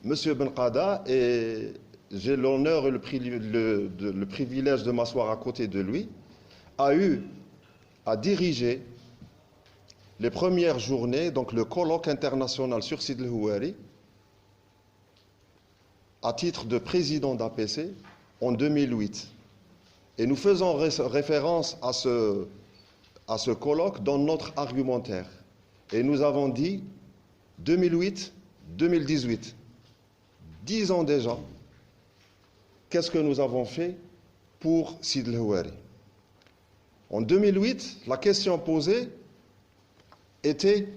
Monsieur Benqada, et j'ai l'honneur et le privilège de m'asseoir à côté de lui, a eu à diriger les premières journées, donc le colloque international sur Sid El Houari, à titre de président d'APC en 2008. Et nous faisons référence à ce colloque dans notre argumentaire. Et nous avons dit 2008-2018, 10 ans déjà, qu'est-ce que nous avons fait pour Sid El Houari? En 2008, la question posée était: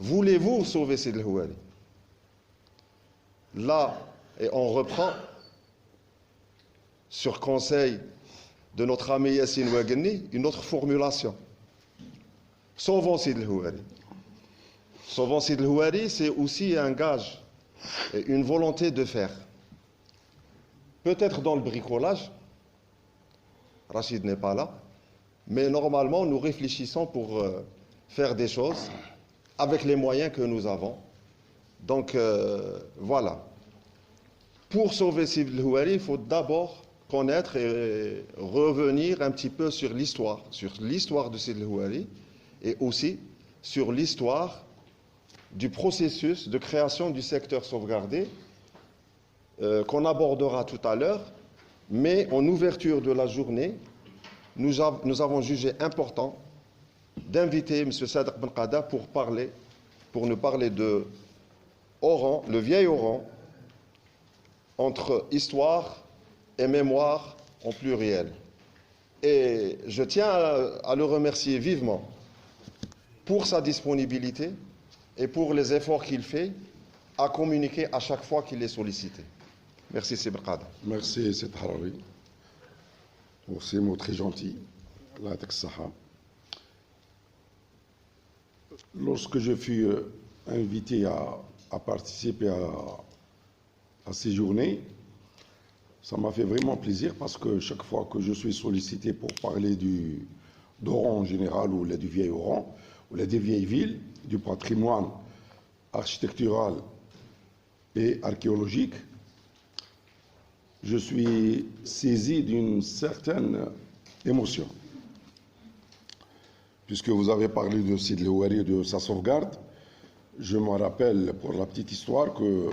voulez-vous sauver Sid El Houari? Là, et on reprend sur conseil de notre ami Yassine Ouagani une autre formulation. Sauvons Sid El Houari. Sauvons Sid El Houari, c'est aussi un gage et une volonté de faire. Peut-être dans le bricolage, Rachid n'est pas là, mais normalement nous réfléchissons pour faire des choses avec les moyens que nous avons. Donc voilà. Pour sauver Sid El Houari, il faut d'abord connaître et revenir un petit peu sur l'histoire de Sid El Houari et aussi sur l'histoire du processus de création du secteur sauvegardé qu'on abordera tout à l'heure, mais en ouverture de la journée, nous avons jugé important d'inviter M. Sadek Benqada pour nous parler de Oran, le vieil Oran, entre histoire et mémoire en pluriel. Et je tiens à le remercier vivement pour sa disponibilité et pour les efforts qu'il fait à communiquer à chaque fois qu'il est sollicité. Merci, Sib Benqada. Merci, Sid Harawi. Pour ces mots très gentils. Lorsque je fus invité à participer à ces journées, ça m'a fait vraiment plaisir parce que chaque fois que je suis sollicité pour parler d'Oran en général ou du vieil Oran, ou des vieilles villes, du patrimoine architectural et archéologique, je suis saisi d'une certaine émotion. Puisque vous avez parlé de Sid El Houari et de sa sauvegarde, je me rappelle, pour la petite histoire, que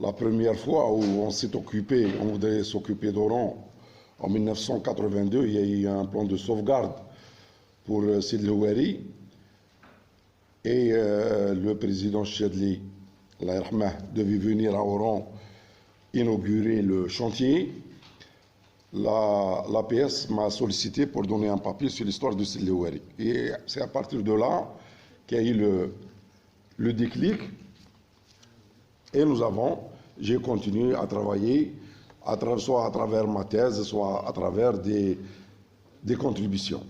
la première fois où on voudrait s'occuper d'Oran, en 1982, il y a eu un plan de sauvegarde pour Sid El Houari, et le président Chadli, Allah yarhamah, devait venir à Oran inaugurer le chantier. L'APS m'a sollicité pour donner un papier sur l'histoire de Sid El Houari. Et c'est à partir de là qu'il y a eu le déclic. Et j'ai continué à travailler, soit à travers ma thèse, soit à travers des contributions.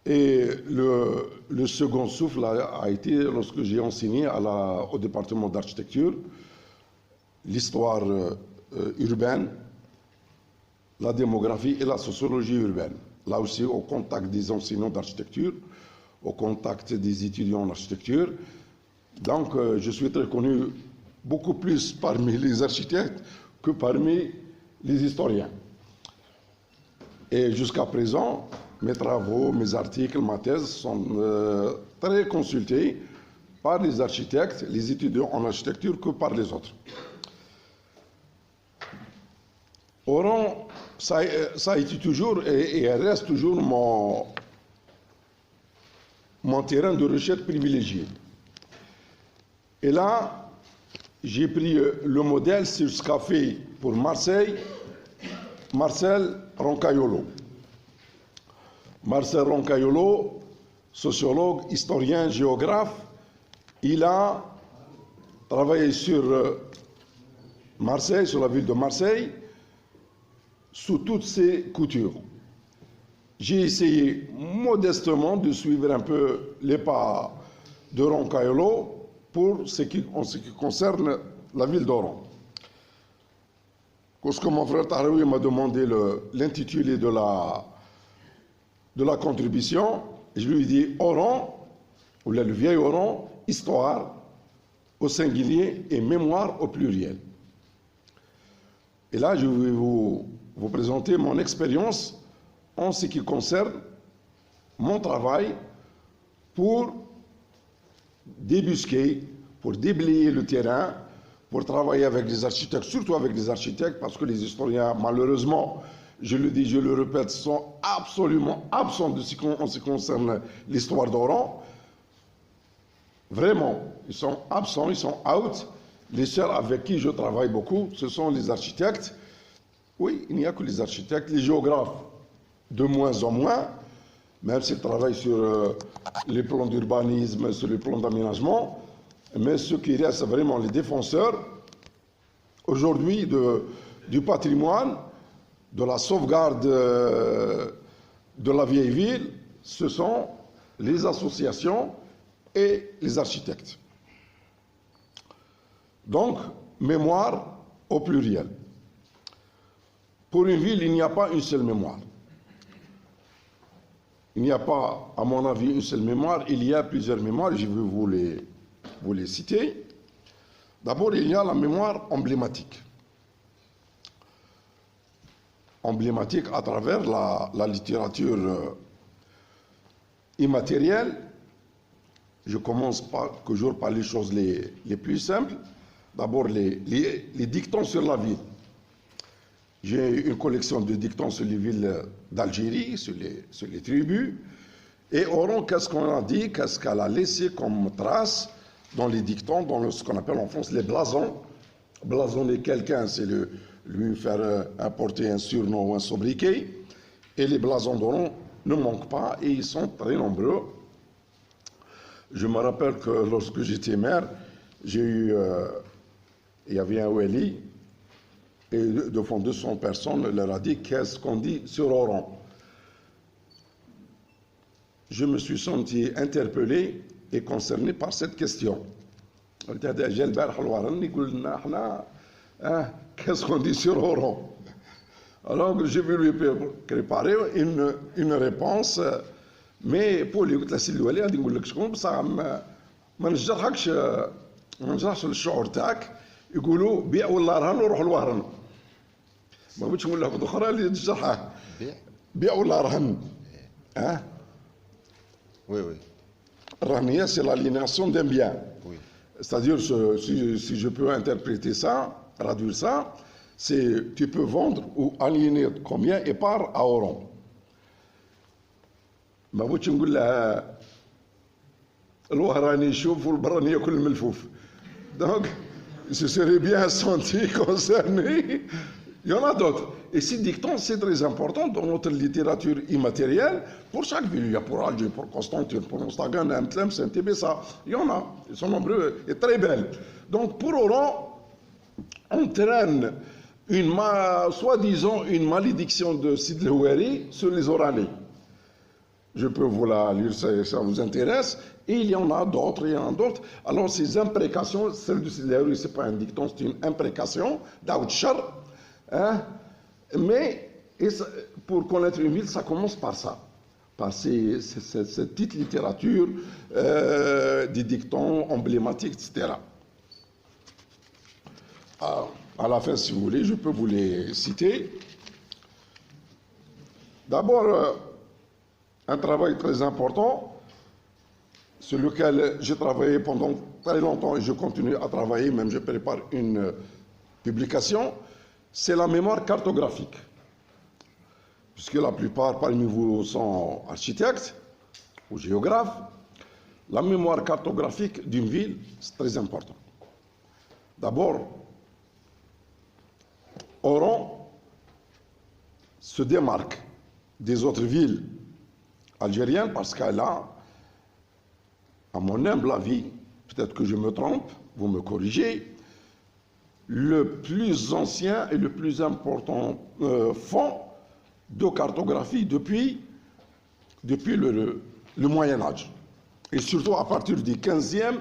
Et le second souffle a été lorsque j'ai enseigné au département d'architecture l'histoire urbaine, la démographie et la sociologie urbaine. Là aussi, au contact des enseignants d'architecture, au contact des étudiants en architecture. Donc, je suis très connu beaucoup plus parmi les architectes que parmi les historiens. Et jusqu'à présent, mes travaux, mes articles, ma thèse sont très consultés par les architectes, les étudiants en architecture que par les autres. Oran, ça a été toujours et elle reste toujours mon terrain de recherche privilégié. Et là, j'ai pris le modèle sur ce qu'a fait pour Marseille Marcel Roncaiolo. Marcel Roncaiolo, sociologue, historien, géographe, il a travaillé sur Marseille, sur la ville de Marseille, sous toutes ses coutures. J'ai essayé modestement de suivre un peu les pas de Roncaiolo en ce qui concerne la ville d'Oran. Lorsque mon frère Tahraoui m'a demandé l'intitulé de la contribution, je lui ai dit Oran, ou le vieil Oran, histoire au singulier et mémoire au pluriel. Et là, je vais vous présenter mon expérience en ce qui concerne mon travail pour débusquer, pour déblayer le terrain, pour travailler avec les architectes, surtout avec les architectes, parce que les historiens, malheureusement, je le dis, je le répète, sont absolument absents en ce qui concerne l'histoire d'Oran. Vraiment, ils sont absents, ils sont out. Les seuls avec qui je travaille beaucoup, ce sont les architectes. Oui, il n'y a que les architectes, les géographes, de moins en moins, même s'ils travaillent sur les plans d'urbanisme, sur les plans d'aménagement. Mais ceux qui restent vraiment les défenseurs, aujourd'hui, du patrimoine, de la sauvegarde de la vieille ville, ce sont les associations et les architectes. Donc, mémoire au pluriel. Pour une ville, il n'y a pas une seule mémoire. Il n'y a pas, à mon avis, une seule mémoire. Il y a plusieurs mémoires, je vais vous les citer. D'abord, il y a la mémoire emblématique. Emblématique à travers la littérature immatérielle. Je commence toujours par les choses les plus simples. D'abord, les dictons sur la ville. J'ai une collection de dictons sur les villes d'Algérie, sur les tribus. Et Oran, qu'est-ce qu'on a dit, qu'est-ce qu'elle a laissé comme trace dans les dictons, dans ce qu'on appelle en France les blasons. Blasonner quelqu'un, c'est lui faire apporter un surnom ou un sobriquet. Et les blasons d'Oran ne manquent pas et ils sont très nombreux. Je me rappelle que lorsque j'étais maire, il y avait un Weli, et devant 200 personnes, il leur a dit qu'est-ce qu'on dit sur Oran. Je me suis senti interpellé et concerné par cette question. Qu'est-ce qu'on dit sur Oran? Alors je vais lui préparer une réponse, mais pour lui dire سي الوالي غادي نقول لك شكون بصح ما نجرحكش الشعور تاعك يقولوا بيع ولا رهن وروح لوهرن ما بغيتش نقول لك اخرى اللي تجرحه بيع ولا رهن Oui, oui. Rahniya, c'est l'aliénation d'un bien. Oui. C'est-à-dire, si je peux interpréter ça, traduire ça, c'est tu peux vendre ou aliéner combien et part à Oran. ما بغيتش نقول لها الوهراني يشوف والبراني ياكل الملفوف. Donc, je serais bien senti concerné. Il y en a d'autres. Et ces dictons, c'est très important dans notre littérature immatérielle. Pour chaque ville, il y a pour Alger, pour Constantine, pour Mostagan, Amtlem, Saint-Tébessa. Il y en a. Ils sont nombreux et très belles. Donc, pour Oran, on traîne soi-disant une malédiction de Sid el-Houari sur les Oranais. Je peux vous la lire si ça vous intéresse. Et il y en a d'autres, il y en a d'autres. Alors, ces imprécations, celle de Sid el-Houari, ce n'est pas un dicton, c'est une imprécation, d'Aoutchar. Hein? Mais pour connaître une ville, ça commence par ça, par cette petite littérature, des dictons emblématiques, etc. À la fin, si vous voulez, je peux vous les citer. D'abord, un travail très important, sur lequel j'ai travaillé pendant très longtemps et je continue à travailler, même je prépare une publication. C'est la mémoire cartographique. Puisque la plupart parmi vous sont architectes ou géographes, la mémoire cartographique d'une ville, c'est très important. D'abord, Oran se démarque des autres villes algériennes parce qu'elle a, à mon humble avis, peut-être que je me trompe, vous me corrigez, le plus ancien et le plus important fonds de cartographie depuis le Moyen Âge. Et surtout à partir du 15e,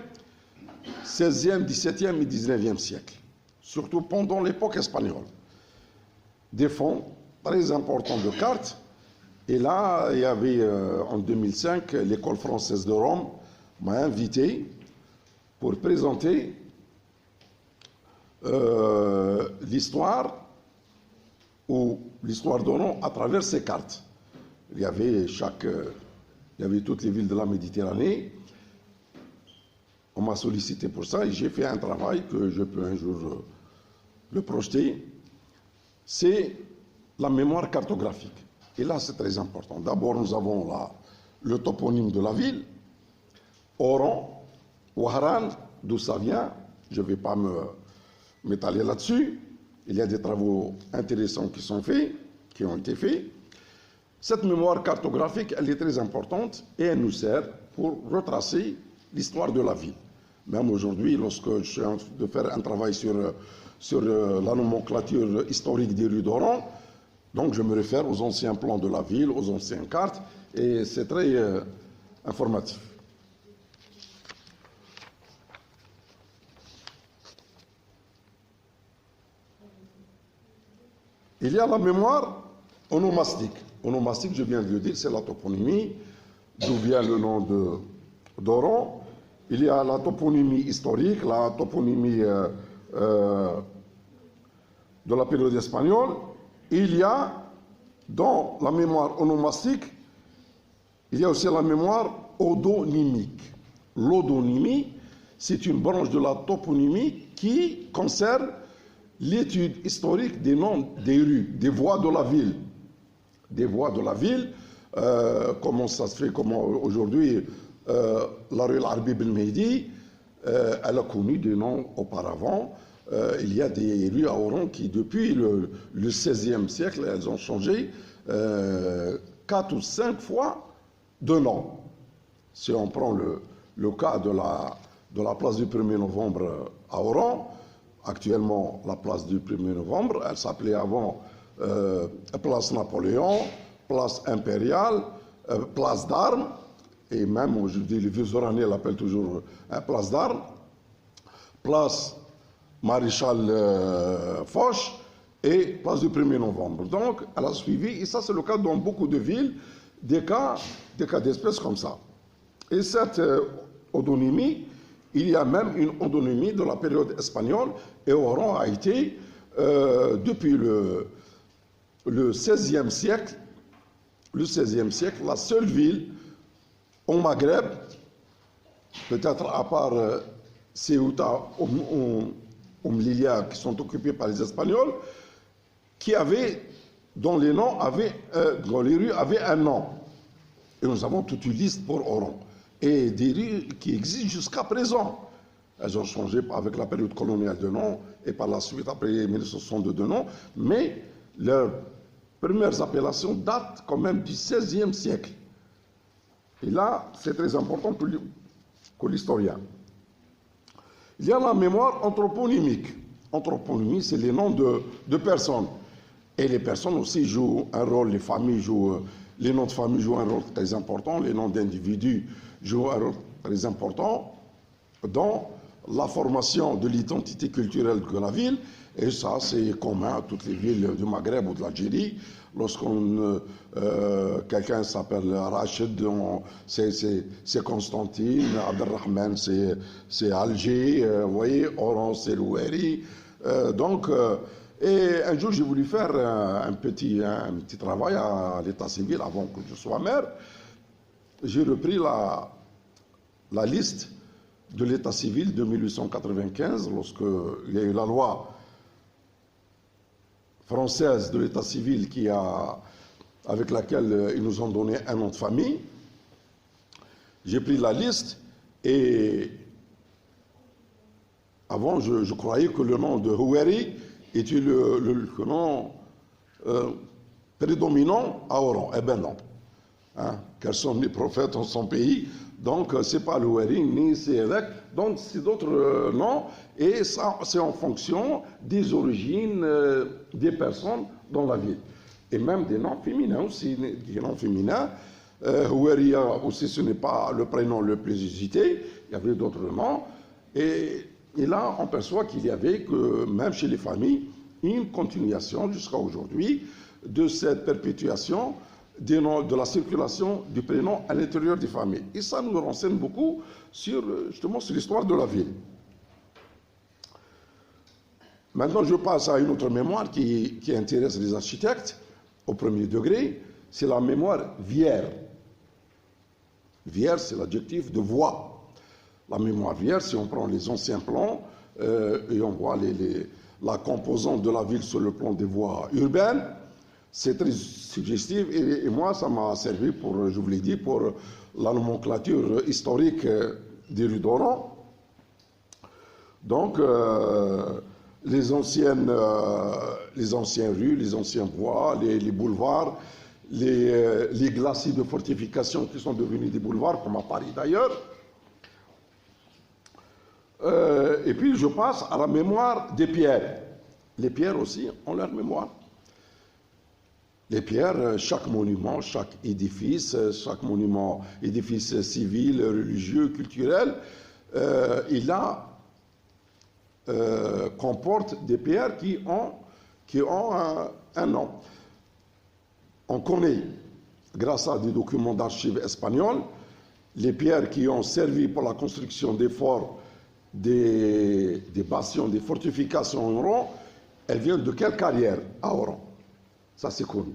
16e, 17e et 19e siècle. Surtout pendant l'époque espagnole. Des fonds très importants de cartes. Et là, il y avait en 2005, l'école française de Rome m'a invité pour présenter l'histoire d'Oran à travers ses cartes. Il y avait toutes les villes de la Méditerranée. On m'a sollicité pour ça et j'ai fait un travail que je peux un jour le projeter. C'est la mémoire cartographique. Et là, c'est très important. D'abord, nous avons le toponyme de la ville, Oran, Ouahran, d'où ça vient. Je ne vais pas m'étaler là-dessus. Il y a des travaux intéressants qui ont été faits. Cette mémoire cartographique, elle est très importante et elle nous sert pour retracer l'histoire de la ville. Même aujourd'hui, lorsque je suis en train de faire un travail sur la nomenclature historique des rues d'Oran, donc je me réfère aux anciens plans de la ville, aux anciennes cartes, et c'est très informatif. Il y a la mémoire onomastique. Onomastique, je viens de le dire, c'est la toponymie, d'où vient le nom d'Oran. Il y a la toponymie historique, la toponymie de la période espagnole. Il y a, dans la mémoire onomastique, il y a aussi la mémoire odonymique. L'odonymie, c'est une branche de la toponymie qui concerne l'étude historique des noms des rues, des voies de la ville. Des voies de la ville, comment ça se fait, comment aujourd'hui la rue Al-Arbi Belmehdi, elle a connu des noms auparavant. Il y a des rues à Oran qui, depuis le XVIe siècle, elles ont changé 4 ou 5 fois de nom. Si on prend le cas de la place du 1er novembre à Oran, actuellement la place du 1er novembre, elle s'appelait avant place Napoléon, place impériale, place d'armes, et même aujourd'hui les vieux Oranais l'appellent toujours place d'armes, place Maréchal Foch et place du 1er novembre. Donc elle a suivi, et ça c'est le cas dans beaucoup de villes, des cas d'espèces comme ça. Et cette odonymie, il y a même une odonymie de la période espagnole, et Oran a été, depuis le XVIe siècle, la seule ville au Maghreb, peut-être à part Ceuta ou Melilla, qui sont occupés par les Espagnols, dont les rues avaient un nom. Et nous avons toute une liste pour Oran. Et des rues qui existent jusqu'à présent. Elles ont changé avec la période coloniale de nom et par la suite, après 1962 de nom, mais leurs premières appellations datent quand même du XVIe siècle. Et là, c'est très important pour l'historien. Il y a la mémoire anthroponymique. Anthroponymique, c'est les noms de personnes. Et les personnes aussi jouent un rôle, les noms de famille jouent un rôle très important, les noms d'individus jouent un rôle très important dans la formation de l'identité culturelle de la ville. Et ça, c'est commun à toutes les villes du Maghreb ou de l'Algérie. Quelqu'un s'appelle Rachid, c'est Constantine, Abdelrahman, c'est Alger, vous voyez, Oran, c'est Louheri. Et un jour, j'ai voulu faire un petit travail à l'état civil avant que je sois maire. J'ai repris la liste de l'état civil de 1895, lorsqu'il y a eu la loi française de l'état civil avec laquelle ils nous ont donné un nom de famille. J'ai pris la liste et avant, je croyais que le nom de Houeri était le nom prédominant à Oran. Eh bien non. Quels sont les prophètes en son pays? Donc, ce n'est pas Louheri ni Séhélek, donc c'est d'autres noms, et ça, c'est en fonction des origines des personnes dans la ville. Et même des noms féminins aussi, des noms féminins. Houeria aussi, ce n'est pas le prénom le plus usité, il y avait d'autres noms. Et là, on perçoit qu'il y avait, même chez les familles, une continuation jusqu'à aujourd'hui de cette perpétuation de la circulation du prénom à l'intérieur des familles. Et ça nous renseigne beaucoup justement sur l'histoire de la ville. Maintenant, je passe à une autre mémoire qui intéresse les architectes au premier degré, c'est la mémoire vière. Vière, c'est l'adjectif de voie. La mémoire vière, si on prend les anciens plans et on voit la composante de la ville sur le plan des voies urbaines, c'est très suggestif et moi, ça m'a servi pour, je vous l'ai dit, pour la nomenclature historique des rues d'Oran. Donc, les anciennes rues, les anciens bois, les boulevards, les glacis de fortification qui sont devenus des boulevards, comme à Paris d'ailleurs. Et puis je passe à la mémoire des pierres. Les pierres aussi ont leur mémoire. Les pierres, chaque monument, chaque édifice civil, religieux, culturel, comporte des pierres qui ont un nom. On connaît, grâce à des documents d'archives espagnols, les pierres qui ont servi pour la construction des forts, des bastions, des fortifications en Oran. Elles viennent de quelle carrière à Oran? Ça, c'est connu.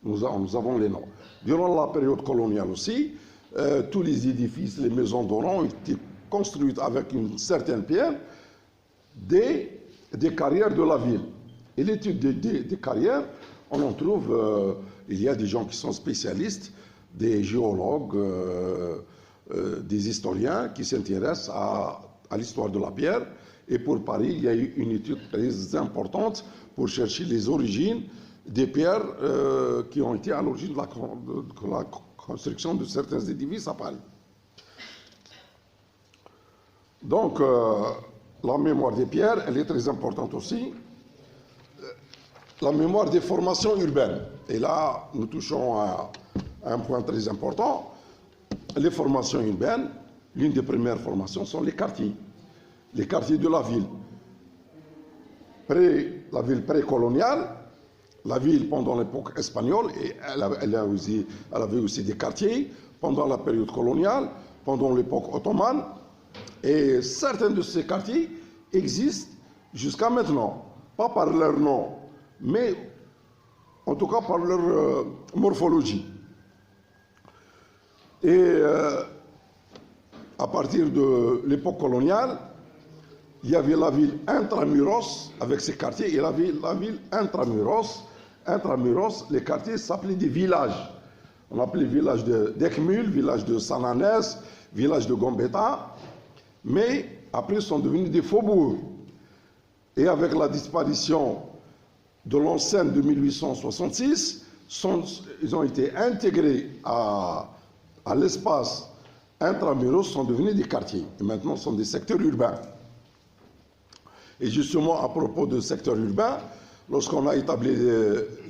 Nous avons les noms. Durant la période coloniale aussi, tous les édifices, les maisons d'Oran ont été construites avec une certaine pierre des carrières de la ville. Et l'étude des carrières, on en trouve, il y a des gens qui sont spécialistes, des géologues, des historiens qui s'intéressent à l'histoire de la pierre. Et pour Paris, il y a eu une étude très importante pour chercher les origines des pierres qui ont été à l'origine de la construction de certains édifices à Paris. Donc, la mémoire des pierres, elle est très importante aussi. La mémoire des formations urbaines. Et là, nous touchons à un point très important. Les formations urbaines, l'une des premières formations sont les quartiers de la ville. La ville précoloniale, la ville pendant l'époque espagnole, et elle avait aussi des quartiers pendant la période coloniale, pendant l'époque ottomane, et certains de ces quartiers existent jusqu'à maintenant, pas par leur nom, mais en tout cas par leur morphologie. Et à partir de l'époque coloniale, il y avait la ville intramuros avec ses quartiers, et la ville intramuros, les quartiers s'appelaient des villages. On appelait village d'Ekmul, village de Sananès, village de Gambetta, mais après ils sont devenus des faubourgs. Et avec la disparition de l'enceinte de 1866, ils ont été intégrés à l'espace intramuros, sont devenus des quartiers. Et maintenant, ce sont des secteurs urbains. Et justement, à propos de secteurs urbains, lorsqu'on a établi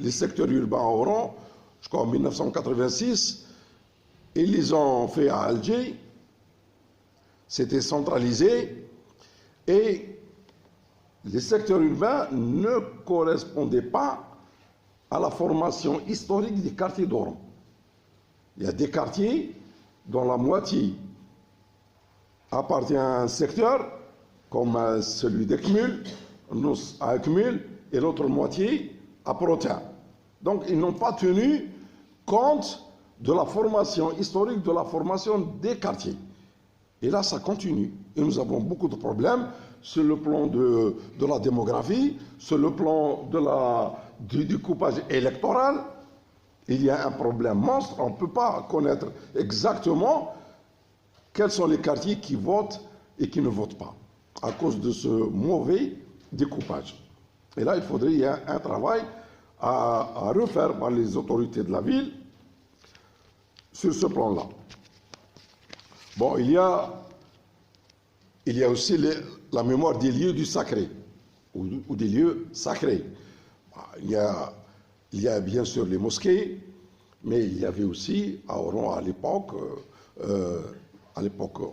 les secteurs urbains à Oran, je crois en 1986, ils les ont fait à Alger, c'était centralisé, et les secteurs urbains ne correspondaient pas à la formation historique des quartiers d'Oran. Il y a des quartiers dont la moitié appartient à un secteur, comme celui d'Ekmul, à Ekmul, et l'autre moitié à Protin. Donc ils n'ont pas tenu compte de la formation historique, de la formation des quartiers. Et là, ça continue. Et nous avons beaucoup de problèmes sur le plan de la démographie, sur le plan du découpage électoral. Il y a un problème monstre. On ne peut pas connaître exactement quels sont les quartiers qui votent et qui ne votent pas, à cause de ce mauvais découpage. Et là, il y a un travail à refaire par les autorités de la ville sur ce plan-là. Bon, il y a aussi la mémoire des lieux du sacré, ou des lieux sacrés. Il y a bien sûr les mosquées, mais il y avait aussi à Oran à l'époque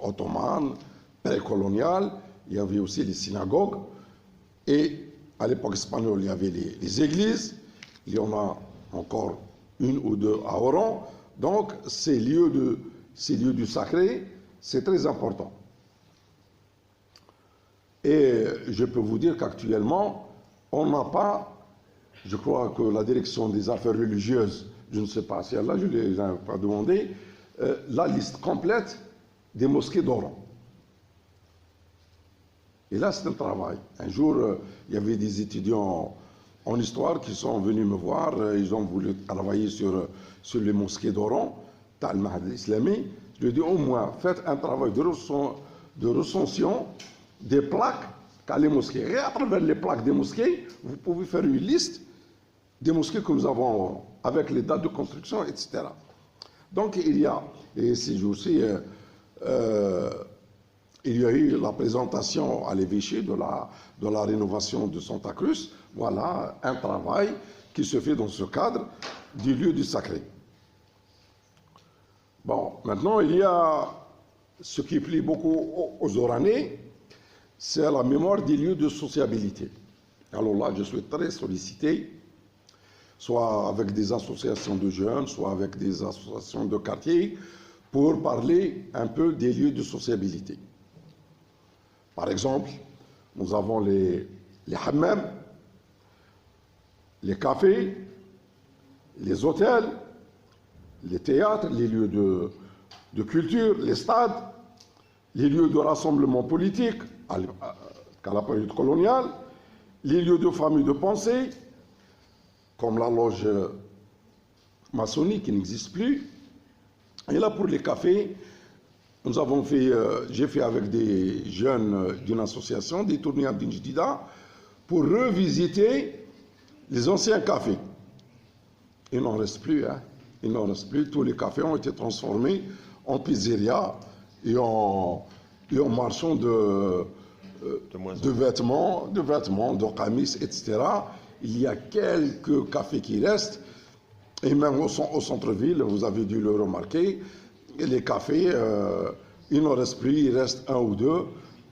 ottomane, précoloniale, il y avait aussi les synagogues, et à l'époque espagnole, il y avait les églises, il y en a encore une ou deux à Oran. Donc, ces lieux du sacré, c'est très important. Et je peux vous dire qu'actuellement, on n'a pas, je crois que la direction des affaires religieuses, je ne sais pas si elle l'a, je ne l'ai pas demandé, la liste complète des mosquées d'Oran. Et là, c'est un travail. Un jour, il y avait des étudiants en histoire qui sont venus me voir, ils ont voulu travailler sur les mosquées d'Oran, Tal Mahad Islami. Je lui ai dit au moins, faites un travail de recension des plaques qu'a les mosquées. Et à travers les plaques des mosquées, vous pouvez faire une liste des mosquées que nous avons avec les dates de construction, etc. Donc il y a, et ces jours-ci, il y a eu la présentation à l'évêché de la rénovation de Santa Cruz. Voilà un travail qui se fait dans ce cadre du lieu du sacré. Bon, maintenant il y a ce qui plaît beaucoup aux Oranais, c'est la mémoire des lieux de sociabilité. Alors là, je suis très sollicité, soit avec des associations de jeunes, soit avec des associations de quartier, pour parler un peu des lieux de sociabilité. Par exemple, nous avons les hammams, les cafés, les hôtels, les théâtres, les lieux de culture, les stades, les lieux de rassemblement politique à la période coloniale, les lieux de famille de pensée, comme la loge maçonnique qui n'existe plus. Et là, pour les cafés, nous avons fait, j'ai fait avec des jeunes d'une association des tournées à Dinjdida pour revisiter les anciens cafés. Il n'en reste plus, hein. Il n'en reste plus. Tous les cafés ont été transformés en pizzeria et en marchand de vêtements, de camis, etc. Il y a quelques cafés qui restent. Et même au centre-ville, vous avez dû le remarquer, les cafés, il n'en reste plus, il reste un ou deux.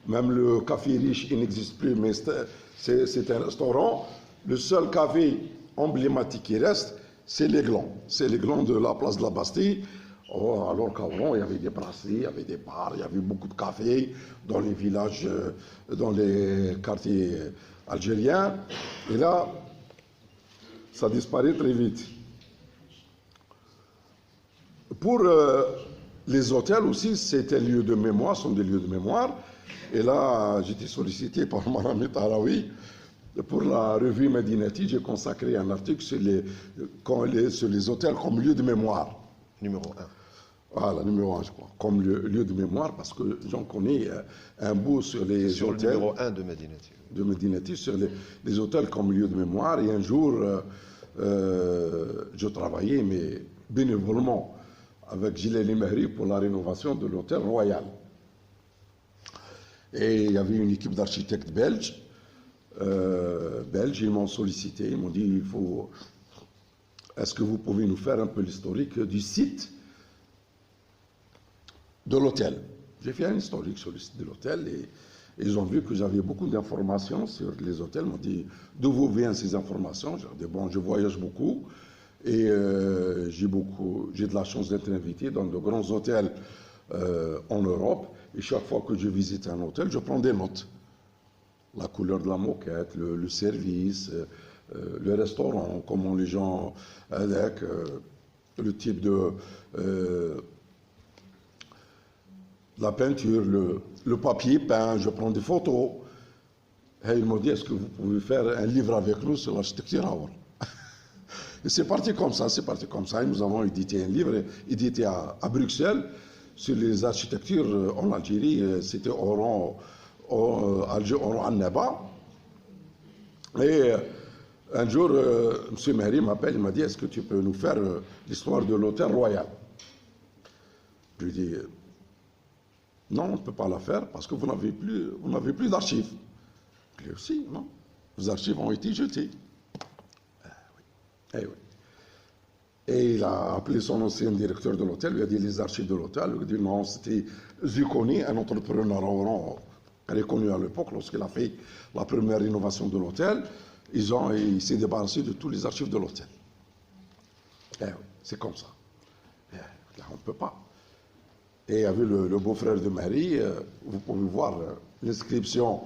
Même le café riche, il n'existe plus, mais c'est un restaurant. Le seul café emblématique qui reste, c'est l'Aiglon. C'est l'Aiglon de la place de la Bastille. Oh, alors qu'avant, il y avait des brasseries, il y avait des bars, il y avait beaucoup de cafés dans les villages, dans les quartiers algériens. Et là, ça disparaît très vite. Pour les hôtels aussi, c'était lieu de mémoire, sont des lieux de mémoire. Et là, j'étais sollicité par Madame Tarawi pour la revue Medinati. J'ai consacré un article sur les hôtels comme lieu de mémoire. Numéro 1. Voilà, numéro 1, je crois, comme lieu de mémoire, parce que j'en connais un bout sur les sur hôtels. Le numéro 1 de Medinati. De Medinati, sur les hôtels comme lieu de mémoire. Et un jour, je travaillais, mais bénévolement, avec Gilles Mehri pour la rénovation de l'hôtel Royal. Et il y avait une équipe d'architectes belges. Ils m'ont sollicité, ils m'ont dit, est-ce que vous pouvez nous faire un peu l'historique du site de l'hôtel? J'ai fait un historique sur le site de l'hôtel et ils ont vu que j'avais beaucoup d'informations sur les hôtels. Ils m'ont dit, d'où vous viennent ces informations? J'ai dit, bon, je voyage beaucoup. Et j'ai de la chance d'être invité dans de grands hôtels en Europe. Et chaque fois que je visite un hôtel, je prends des notes. La couleur de la moquette, le service, le restaurant, comment les gens avec le type de la peinture, le papier peint, je prends des photos. Et ils m'ont dit, est-ce que vous pouvez faire un livre avec nous sur l'architecture arabe? Et c'est parti comme ça, Et nous avons édité un livre, édité à Bruxelles, sur les architectures en Algérie. C'était Oran Annaba. Et un jour, M. Mehri m'appelle, il m'a dit, est-ce que tu peux nous faire l'histoire de l'hôtel Royal? Je lui dis, non, on ne peut pas la faire parce que vous n'avez plus d'archives. Je lui ai dit, si, non, vos archives ont été jetées. Eh oui. Et il a appelé son ancien directeur de l'hôtel, lui a dit les archives de l'hôtel. Il a dit non, c'était Zucconi, un entrepreneur oran reconnu à l'époque, lorsqu'il a fait la première rénovation de l'hôtel. Il s'est débarrassé de tous les archives de l'hôtel. Eh oui, c'est comme ça. Là, on ne peut pas. Et il y avait le beau-frère de Marie, vous pouvez voir l'inscription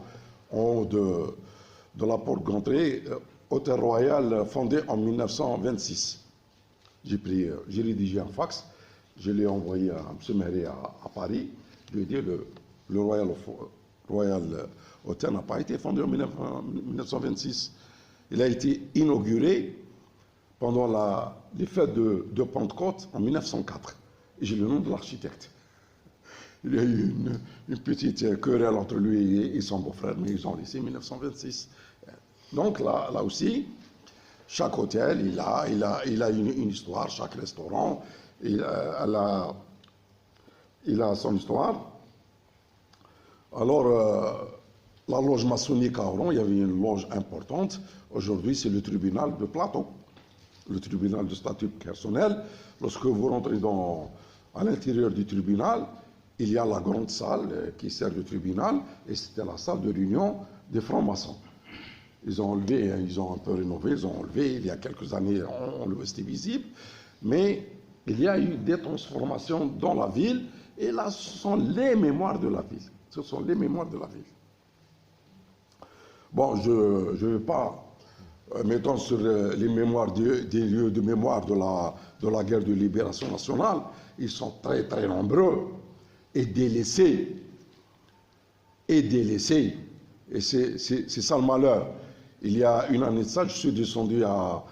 en haut de la porte d'entrée, hôtel royal fondé en 1926. J'ai rédigé un fax, je l'ai envoyé à M. Méré à Paris. Je lui ai dit le Royal Hotel n'a pas été fondé en 1926. Il a été inauguré pendant les fêtes de Pentecôte en 1904. Et j'ai le nom de l'architecte. Il y a eu une petite querelle entre lui et son beau-frère, mais ils ont laissé 1926. Donc là aussi, chaque hôtel, il a une histoire, chaque restaurant, il a son histoire. Alors, la loge maçonnique à Oran, il y avait une loge importante. Aujourd'hui, c'est le tribunal de Plateau, le tribunal de statut personnel. Lorsque vous rentrez à l'intérieur du tribunal, il y a la grande salle qui sert de tribunal, et c'était la salle de réunion des francs-maçons. Ils ont enlevé, ils ont un peu rénové, ils ont enlevé, il y a quelques années, c'était visible, mais il y a eu des transformations dans la ville, et là, ce sont les mémoires de la ville. Ce sont les mémoires de la ville. Bon, je ne vais pas m'étendre sur les mémoires des lieux de mémoire de la guerre de libération nationale. Ils sont très, très nombreux et délaissés. Et c'est ça le malheur. Il y a une année de ça, je suis descendu à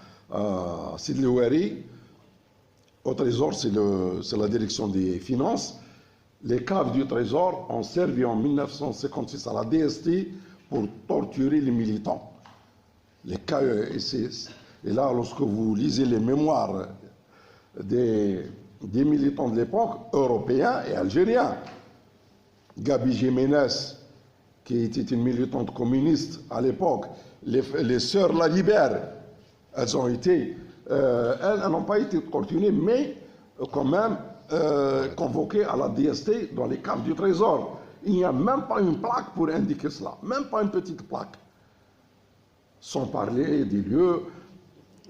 Sidi Louari. Au Trésor, c'est la direction des finances. Les caves du Trésor ont servi en 1956 à la DST pour torturer les militants. Et là, lorsque vous lisez les mémoires des militants de l'époque, européens et algériens, Gabi Jiménez, qui était une militante communiste à l'époque, les sœurs Lalibert, elles n'ont pas été torturées, mais quand même convoquées à la DST dans les caves du Trésor. Il n'y a même pas une plaque pour indiquer cela, même pas une petite plaque. Sans parler des lieux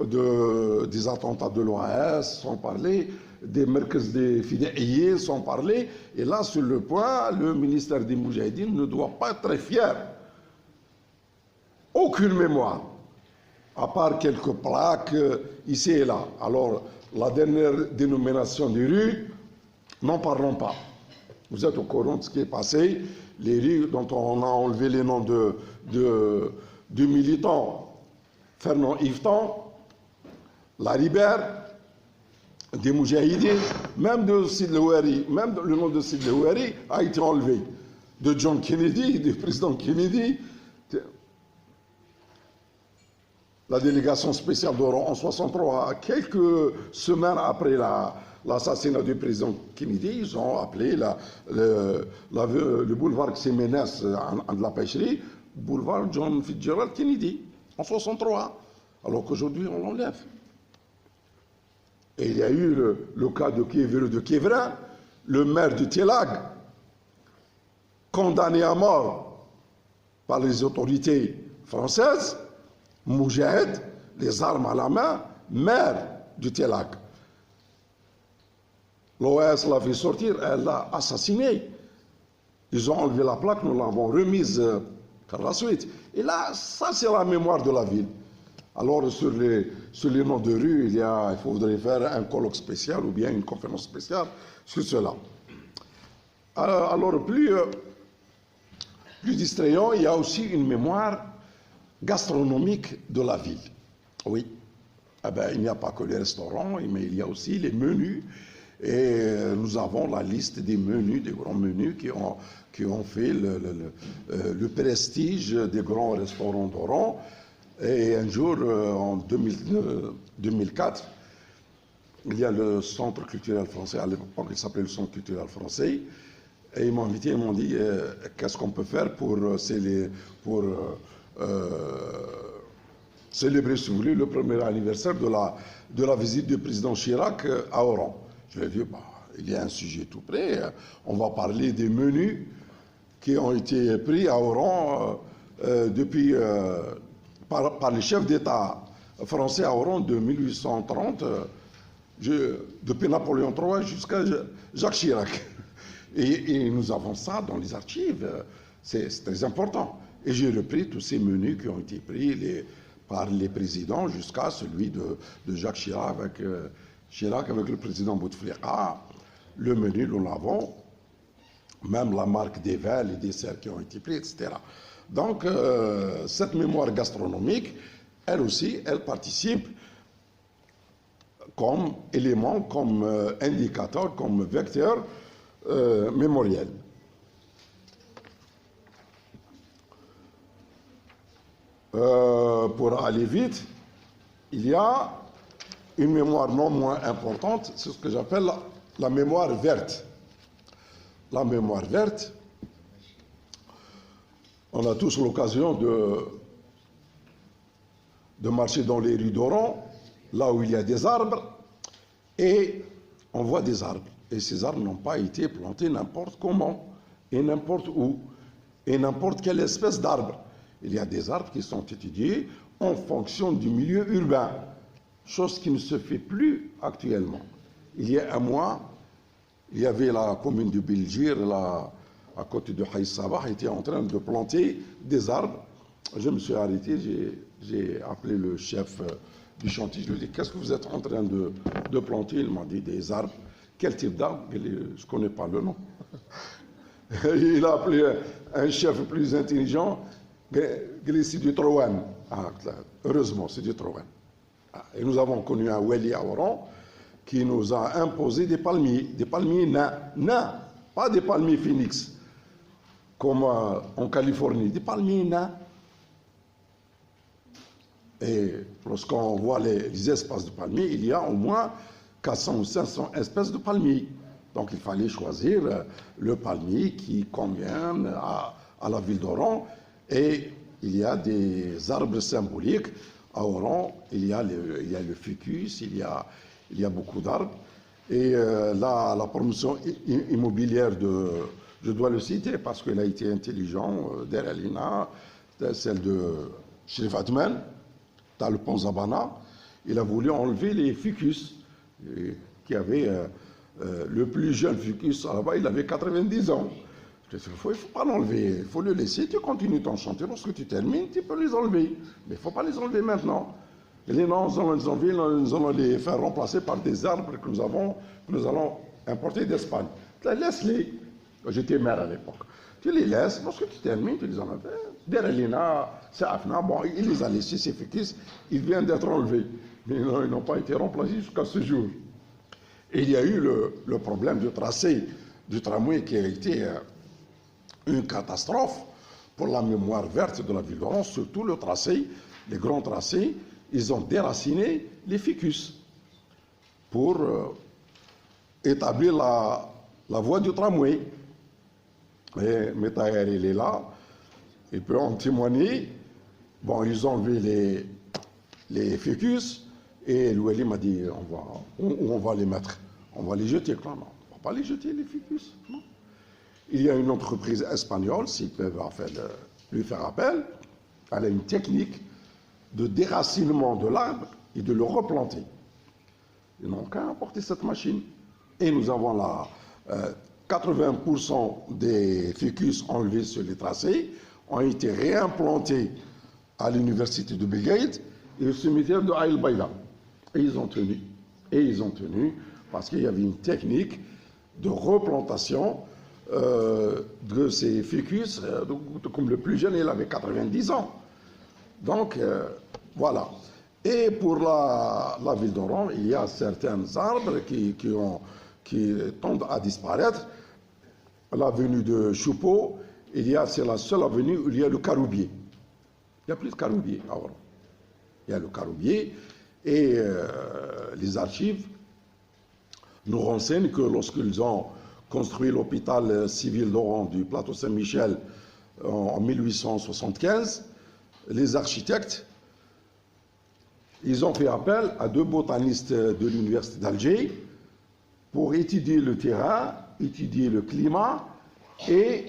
des attentats de l'OAS, sans parler des merkez des fidèles, sans parler. Et là, sur le point, le ministère des Moudjahidines ne doit pas être très fier. Aucune mémoire, à part quelques plaques ici et là. Alors, la dernière dénomination des rues, n'en parlons pas. Vous êtes au courant de ce qui est passé. Les rues dont on a enlevé les noms de militants, Fernand Yveton, Laribert, des Moudjahidines, même de Sidi Louari, même le nom de Sidi Louari a été enlevé. De John Kennedy, du président Kennedy. La délégation spéciale d'Oran en 1963, quelques semaines après l'assassinat du président Kennedy, ils ont appelé le boulevard Ximénez de la pêcherie, boulevard John Fitzgerald Kennedy, en 1963, alors qu'aujourd'hui on l'enlève. Et il y a eu le cas de Kievrin, le maire de Telag, condamné à mort par les autorités françaises, Moudjahid, les armes à la main, maire du Telag. L'OAS l'a fait sortir, elle l'a assassiné. Ils ont enlevé la plaque, nous l'avons remise par la suite. Et là, ça c'est la mémoire de la ville. Alors sur les noms de rue, il faudrait faire un colloque spécial ou bien une conférence spéciale sur cela. Alors plus distrayant, il y a aussi une mémoire gastronomique de la ville. Oui. Il n'y a pas que les restaurants, mais il y a aussi les menus. Et nous avons la liste des menus, des grands menus qui ont fait le prestige des grands restaurants d'Oran. Et un jour, en 2004, il y a le Centre culturel français, à l'époque il s'appelait le Centre culturel français, et ils m'ont invité, ils m'ont dit qu'est-ce qu'on peut faire pour célébrer, si vous voulez, le premier anniversaire de la visite du président Chirac à Oran. Je lui ai dit, il y a un sujet tout près, on va parler des menus qui ont été pris à Oran depuis... par les chefs d'État français à Oran de 1830, depuis Napoléon III jusqu'à Jacques Chirac. Et nous avons ça dans les archives, c'est très important. Et j'ai repris tous ces menus qui ont été pris par les présidents jusqu'à celui de Jacques Chirac avec le président Bouteflika. Le menu, nous l'avons, même la marque des vins, les desserts qui ont été pris, etc. Donc, cette mémoire gastronomique, elle aussi, elle participe comme élément, comme indicateur, comme vecteur mémoriel. Pour aller vite, il y a une mémoire non moins importante, c'est ce que j'appelle la mémoire verte. La mémoire verte, on a tous l'occasion de marcher dans les rues d'Oran, là où il y a des arbres, et on voit des arbres. Et ces arbres n'ont pas été plantés n'importe comment, et n'importe où, et n'importe quelle espèce d'arbre. Il y a des arbres qui sont étudiés en fonction du milieu urbain, chose qui ne se fait plus actuellement. Il y a un mois, il y avait la commune de Bilgir, à côté de Haïs Sabah, était en train de planter des arbres. Je me suis arrêté, j'ai appelé le chef du chantier, je lui ai dit, qu'est-ce que vous êtes en train de planter? Il m'a dit, des arbres. Quel type d'arbre? Je ne connais pas le nom. Il a appelé un chef plus intelligent, c'est du Trowan. Heureusement, c'est du Trowan. Et nous avons connu un Wali à Oran qui nous a imposé des palmiers nains, pas des palmiers phoenix, comme en Californie, des palmiers nains. Et lorsqu'on voit les espaces de palmiers, il y a au moins 400 ou 500 espèces de palmiers. Donc il fallait choisir le palmier qui convient à la ville d'Oran. Et il y a des arbres symboliques. À Oran, il y a le ficus, il y a beaucoup d'arbres. Et là, la promotion immobilière je dois le citer parce qu'il a été intelligent, Der Alina, celle de Sherif Atman, dans le pont Zabana, il a voulu enlever les ficus, qui avait le plus jeune ficus là-bas, il avait 90 ans. Il ne faut pas l'enlever, il faut le laisser, tu continues ton chantier, lorsque tu termines, tu peux les enlever. Mais il ne faut pas les enlever maintenant. Et les noms, nous allons les faire remplacer par des arbres que nous allons importer d'Espagne. Laisse-les. J'étais maire à l'époque. Tu les laisses, lorsque tu termines, tu les enlèves. Derelina, Saafna, bon, il les a laissés, ces ficus, ils viennent d'être enlevés. Mais non, ils n'ont pas été remplacés jusqu'à ce jour. Et il y a eu le problème du tracé du tramway qui a été une catastrophe pour la mémoire verte de la ville d'Oran, surtout le tracé, les grands tracés, ils ont déraciné les ficus pour établir la voie du tramway. Et Metaher, il est là, il peut en témoigner. Bon, ils ont enlevé les ficus, et l'Oueli m'a dit, on va les mettre, on va les jeter. Non, on ne va pas les jeter, les ficus, non. Il y a une entreprise espagnole, s'ils peuvent lui faire appel, elle a une technique de déracinement de l'arbre et de le replanter. Ils n'ont qu'à apporter cette machine. Et nous avons là 80% des ficus enlevés sur les tracés ont été réimplantés à l'université de Belgrade et au cimetière de Aïl Bayla. Et ils ont tenu. Et ils ont tenu parce qu'il y avait une technique de replantation de ces ficus, comme le plus jeune, il avait 90 ans. Donc, voilà. Et pour la ville d'Oran, il y a certains arbres qui tendent à disparaître. L'avenue de Choupeau, c'est la seule avenue où il y a le caroubier. Il n'y a plus de caroubier à Oran. Il y a le caroubier et les archives nous renseignent que lorsqu'ils ont construit l'hôpital civil d'Oran du plateau Saint-Michel en 1875, les architectes, ils ont fait appel à 2 botanistes de l'université d'Alger pour étudier le terrain, étudier le climat et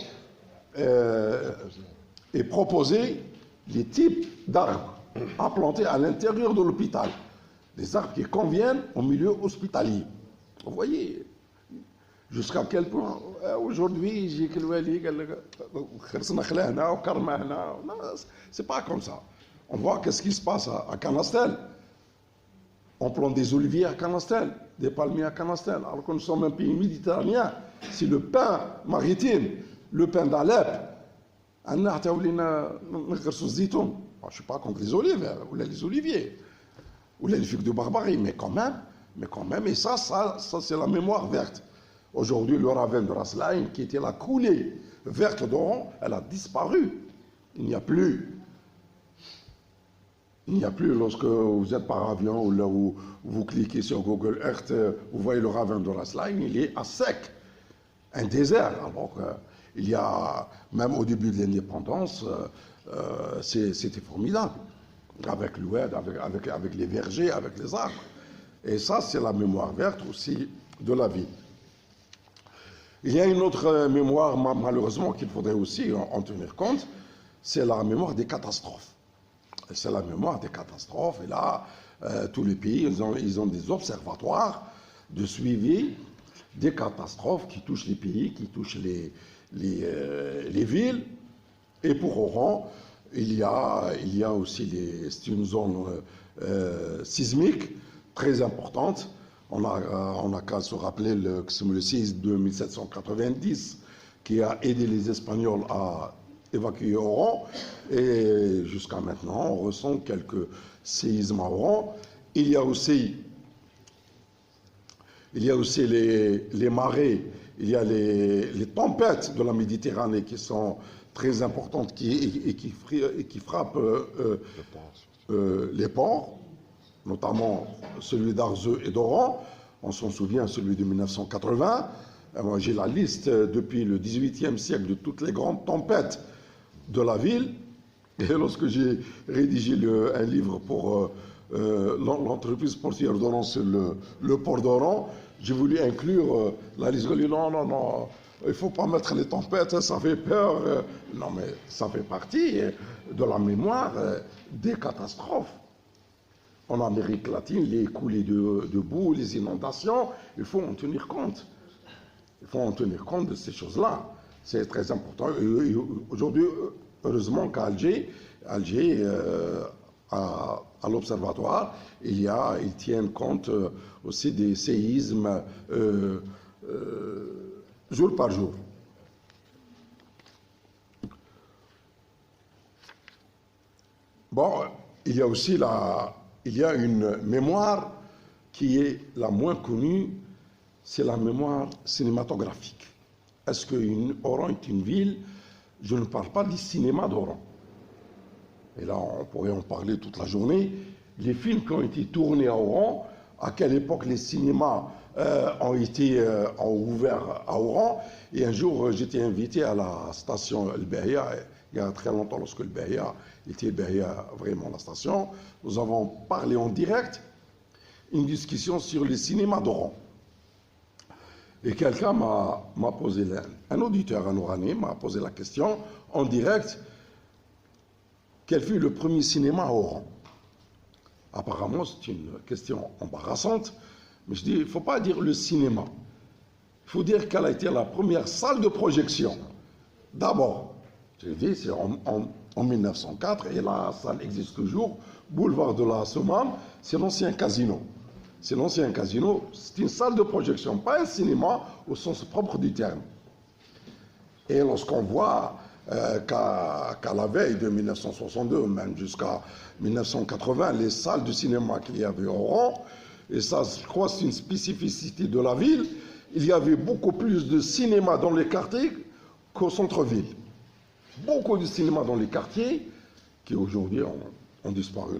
proposer les types d'arbres à planter à l'intérieur de l'hôpital. Des arbres qui conviennent au milieu hospitalier. Vous voyez, Jusqu'à quel point aujourd'hui, j'ai que c'est pas comme ça. On voit qu'est-ce qui se passe à Canastel. On plante des oliviers à Canastel, des palmiers à Canastel, alors que nous sommes un pays méditerranéen. C'est le pain maritime, le pain d'Alep. Je ne suis pas contre les olives, ou les oliviers, ou les figues de Barbarie, mais quand même, et ça c'est la mémoire verte. Aujourd'hui, le ravin de Raslaïn, qui était la coulée verte d'Oran, elle a disparu. Il n'y a plus. Il n'y a plus, lorsque vous êtes par avion ou là où vous cliquez sur Google Earth, vous voyez le ravin de Raslaïn, il est à sec, un désert. Alors il y a, même au début de l'indépendance, c'était formidable, avec l'Oued, avec les vergers, avec les arbres. Et ça, c'est la mémoire verte aussi de la vie. Il y a une autre mémoire, malheureusement, qu'il faudrait aussi en tenir compte, c'est la mémoire des catastrophes. C'est la mémoire des catastrophes. Et là, tous les pays, ils ont des observatoires de suivi des catastrophes qui touchent les pays, qui touchent les villes. Et pour Oran, il y a aussi c'est une zone sismique très importante. On a qu'à se rappeler le séisme de 1790 qui a aidé les Espagnols à évacuer Oran. Et jusqu'à maintenant, on ressent quelques séismes à Oran. Il y a aussi les marées, il y a les tempêtes de la Méditerranée qui sont très importantes et qui frappent les ports, notamment celui d'Arzeu et d'Oran. On s'en souvient, celui de 1980. Moi, j'ai la liste depuis le XVIIIe siècle de toutes les grandes tempêtes de la ville. Et lorsque j'ai rédigé un livre pour l'entreprise portuaire d'Oran sur le port d'Oran, j'ai voulu inclure la liste. J'ai dit non, il ne faut pas mettre les tempêtes, ça fait peur. Non, mais ça fait partie de la mémoire des catastrophes. En Amérique latine, les coulées de boue, les inondations, il faut en tenir compte. Il faut en tenir compte de ces choses-là. C'est très important. Aujourd'hui, heureusement qu'à Alger, à l'Observatoire, ils tiennent compte aussi des séismes jour par jour. Bon, il y a aussi une mémoire qui est la moins connue, c'est la mémoire cinématographique. Est-ce que Oran est une ville? Je ne parle pas du cinéma d'Oran. Et là, on pourrait en parler toute la journée. Les films qui ont été tournés à Oran, à quelle époque les cinémas ont ouvert à Oran. Et un jour, j'étais invité à la station El Beria, il y a très longtemps, lorsque El Beria était vraiment la station. Nous avons parlé en direct, une discussion sur les cinémas d'Oran. Et quelqu'un m'a posé, un auditeur, un Oranais, m'a posé la question en direct, quel fut le premier cinéma à Oran? Apparemment, c'est une question embarrassante, mais je dis, il ne faut pas dire le cinéma. Il faut dire quelle a été la première salle de projection. D'abord, je dis, c'est en 1904, et la salle existe toujours, boulevard de la Sommam, c'est l'ancien casino. C'est l'ancien casino, c'est une salle de projection, pas un cinéma au sens propre du terme. Et lorsqu'on voit qu'à la veille de 1962, même jusqu'à 1980, les salles de cinéma qu'il y avait au Oran, et ça, je crois, c'est une spécificité de la ville, il y avait beaucoup plus de cinéma dans les quartiers qu'au centre-ville. Beaucoup de cinéma dans les quartiers, qui aujourd'hui ont disparu,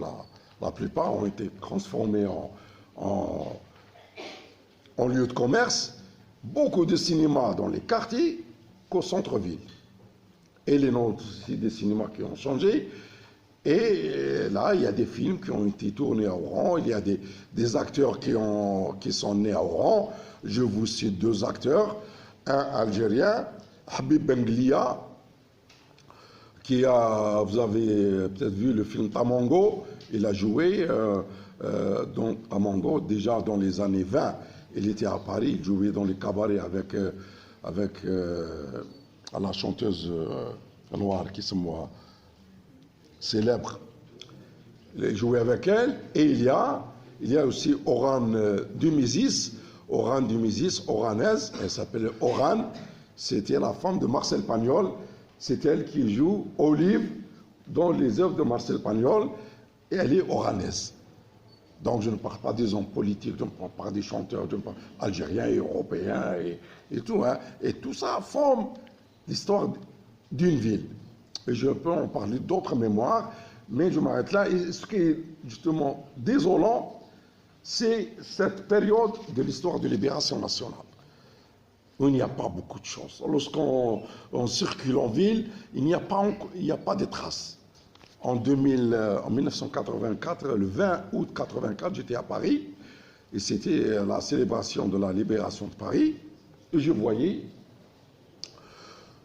la plupart ont été transformés en lieu de commerce, beaucoup de cinémas dans les quartiers qu'au centre-ville. Et les noms aussi des cinémas qui ont changé. Et là, il y a des films qui ont été tournés à Oran, il y a des acteurs qui sont nés à Oran. Je vous cite deux acteurs, un algérien, Habib Benglia, vous avez peut-être vu le film Tamango, il a joué dans Tamango déjà dans les années 20. Il était à Paris, il jouait dans les cabarets avec la chanteuse noire qui se moi célèbre. Il jouait avec elle. Et il y a aussi Orane Dumézis, oranaise, elle s'appelait Orane. C'était la femme de Marcel Pagnol. C'est elle qui joue Olive dans les œuvres de Marcel Pagnol. Et elle est oranaise. Donc je ne parle pas des hommes politiques, je ne parle pas des chanteurs, je ne parle algériens et européens et tout. Hein. Et tout ça forme l'histoire d'une ville. Et je peux en parler d'autres mémoires, mais je m'arrête là. Et ce qui est justement désolant, c'est cette période de l'histoire de libération nationale, où il n'y a pas beaucoup de choses. Lorsqu'on circule en ville, il n'y a pas de traces. En 1984, le 20 août 1984, j'étais à Paris, et c'était la célébration de la libération de Paris, et je voyais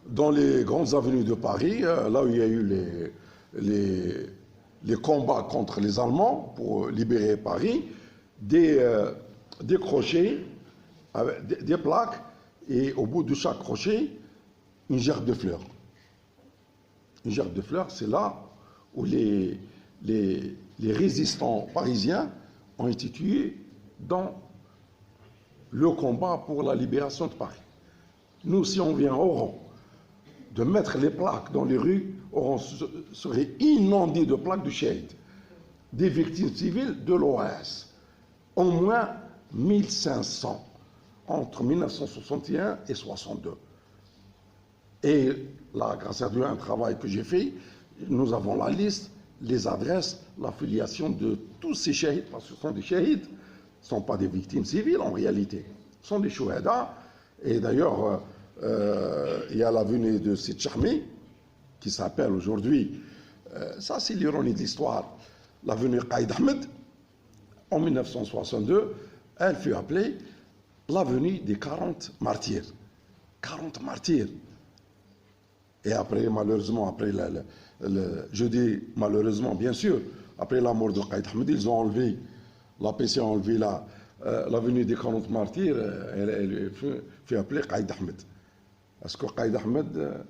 dans les grandes avenues de Paris, là où il y a eu les combats contre les Allemands pour libérer Paris, des crochets, des plaques, et au bout de chaque crochet, une gerbe de fleurs. Une gerbe de fleurs, c'est là où les résistants parisiens ont été tués dans le combat pour la libération de Paris. Nous, si on vient au rang de mettre les plaques dans les rues, on serait inondé de plaques de shahid, des victimes civiles de l'OAS. Au moins 1500 entre 1961 et 62. Et là, grâce à Dieu, un travail que j'ai fait, nous avons la liste, les adresses, l'affiliation de tous ces shahids, parce que ce sont des shahids, ce ne sont pas des victimes civiles en réalité, ce sont des chouhada. Et d'ailleurs, il y a l'avenue de Sid Chahmi, qui s'appelle aujourd'hui, ça c'est l'ironie de l'histoire, l'avenue Qaïd Ahmed. En 1962, elle fut appelée l'avenue des 40 martyrs. 40 martyrs. Et après, malheureusement, je dis malheureusement, bien sûr, après la mort de Qaïd Ahmed, ils ont enlevé, la PC a enlevé l'avenue des 40 martyrs, elle fut appelée Qaïd Ahmed. Est-ce que Qaïd Ahmed,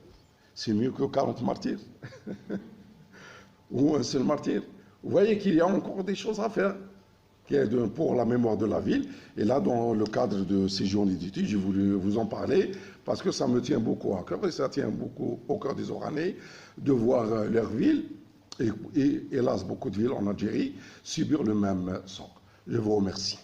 c'est mieux que 40 martyrs? Ou un seul martyr? Vous voyez qu'il y a encore des choses à faire pour la mémoire de la ville. Et là, dans le cadre de ces journées d'études, j'ai voulu vous en parler parce que ça me tient beaucoup à cœur et ça tient beaucoup au cœur des Oranais de voir leur ville et hélas beaucoup de villes en Algérie subir le même sort. Je vous remercie.